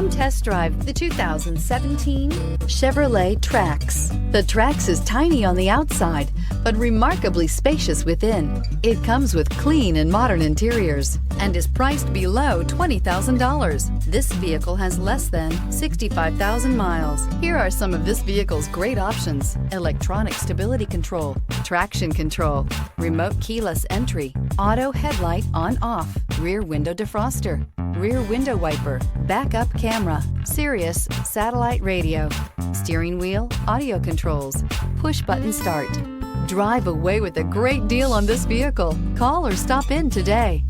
Come test drive the 2017 Chevrolet Trax. The Trax is tiny on the outside, but remarkably spacious within. It comes with clean and modern interiors and is priced below $20,000. This vehicle has less than 65,000 miles. Here are some of this vehicle's great options: electronic stability control, traction control, remote keyless entry, auto headlight on/off, rear window defroster, rear window wiper, backup camera, Sirius satellite radio, steering wheel audio controls, push button start. Drive away with a great deal on this vehicle. Call or stop in today.